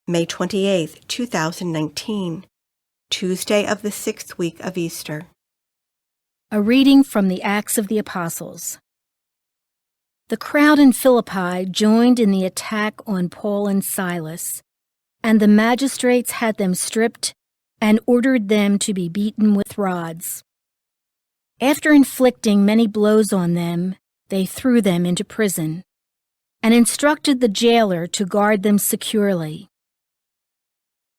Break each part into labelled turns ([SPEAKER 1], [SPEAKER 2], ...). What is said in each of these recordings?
[SPEAKER 1] May 28, 2019, Tuesday of the 6th week of Easter.
[SPEAKER 2] A reading from the Acts of the Apostles. The crowd in Philippi joined in the attack on Paul and Silas, and the magistrates had them stripped and ordered them to be beaten with rods. After inflicting many blows on them, they threw them into prison, and instructed the jailer to guard them securely.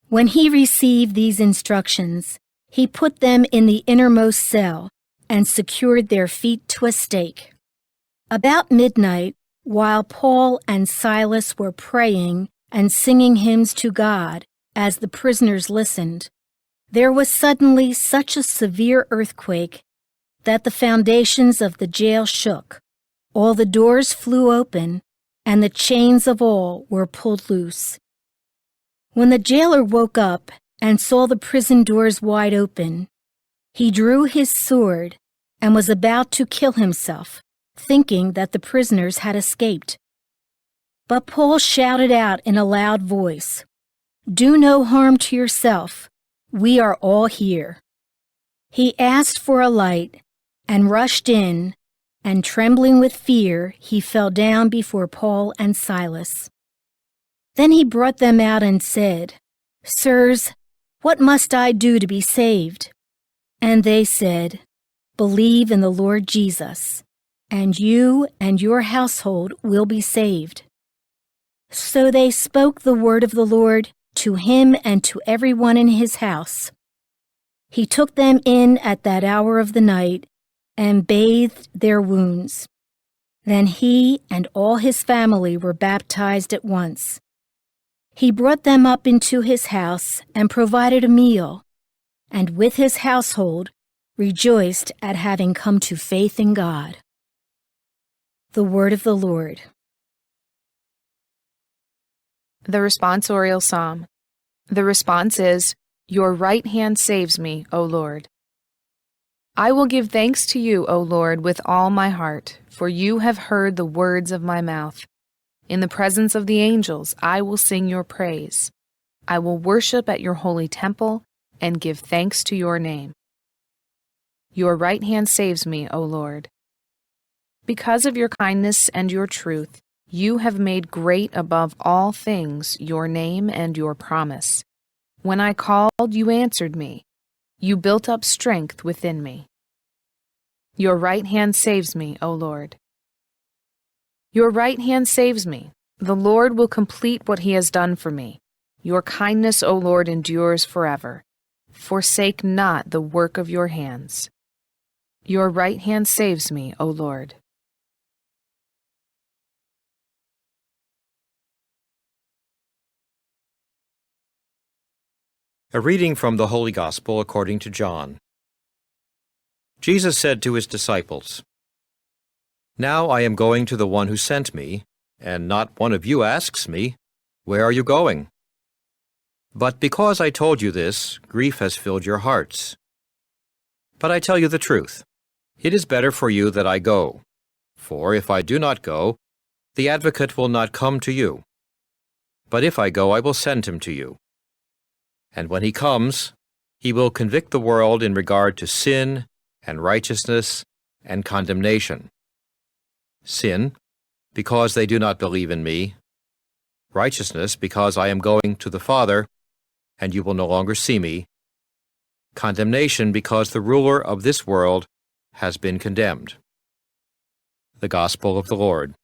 [SPEAKER 2] When he received these instructions, he put them in the innermost cell and secured their feet to a stake. About midnight, while Paul and Silas were praying and singing hymns to God as the prisoners listened, there was suddenly such a severe earthquake that the foundations of the jail shook, all the doors flew open, and the chains of all were pulled loose. When the jailer woke up and saw the prison doors wide open, he drew his sword and was about to kill himself, thinking that the prisoners had escaped. But Paul shouted out in a loud voice, "Do no harm to yourself. We are all here." He asked for a light and rushed in, and trembling with fear, he fell down before Paul and Silas. Then he brought them out and said, "Sirs, what must I do to be saved?" And they said, "Believe in the Lord Jesus, and you and your household will be saved." So they spoke the word of the Lord to him and to everyone in his house. He took them in at that hour of the night and bathed their wounds. Then he and all his family were baptized at once. He brought them up into his house and provided a meal, and with his household rejoiced at having come to faith in God. The word of the Lord.
[SPEAKER 3] The responsorial psalm. The response is, "Your right hand saves me, O Lord." I will give thanks to you, O Lord, with all my heart, for you have heard the words of my mouth. In the presence of the angels, I will sing your praise. I will worship at your holy temple and give thanks to your name. Your right hand saves me, O Lord. Because of your kindness and your truth, you have made great above all things your name and your promise. When I called, you answered me. You built up strength within me. Your right hand saves me, O Lord. Your right hand saves me. The Lord will complete what he has done for me. Your kindness, O Lord, endures forever. Forsake not the work of your hands. Your right hand saves me, O Lord.
[SPEAKER 4] A reading from the Holy Gospel according to John. Jesus said to his disciples, "Now I am going to the one who sent me, and not one of you asks me, 'Where are you going?' But because I told you this, grief has filled your hearts. But I tell you the truth. It is better for you that I go. For if I do not go, the Advocate will not come to you. But if I go, I will send him to you. And when he comes, he will convict the world in regard to sin and righteousness and condemnation. Sin, because they do not believe in me. Righteousness, because I am going to the Father, and you will no longer see me. Condemnation, because the ruler of this world has been condemned." The Gospel of the Lord.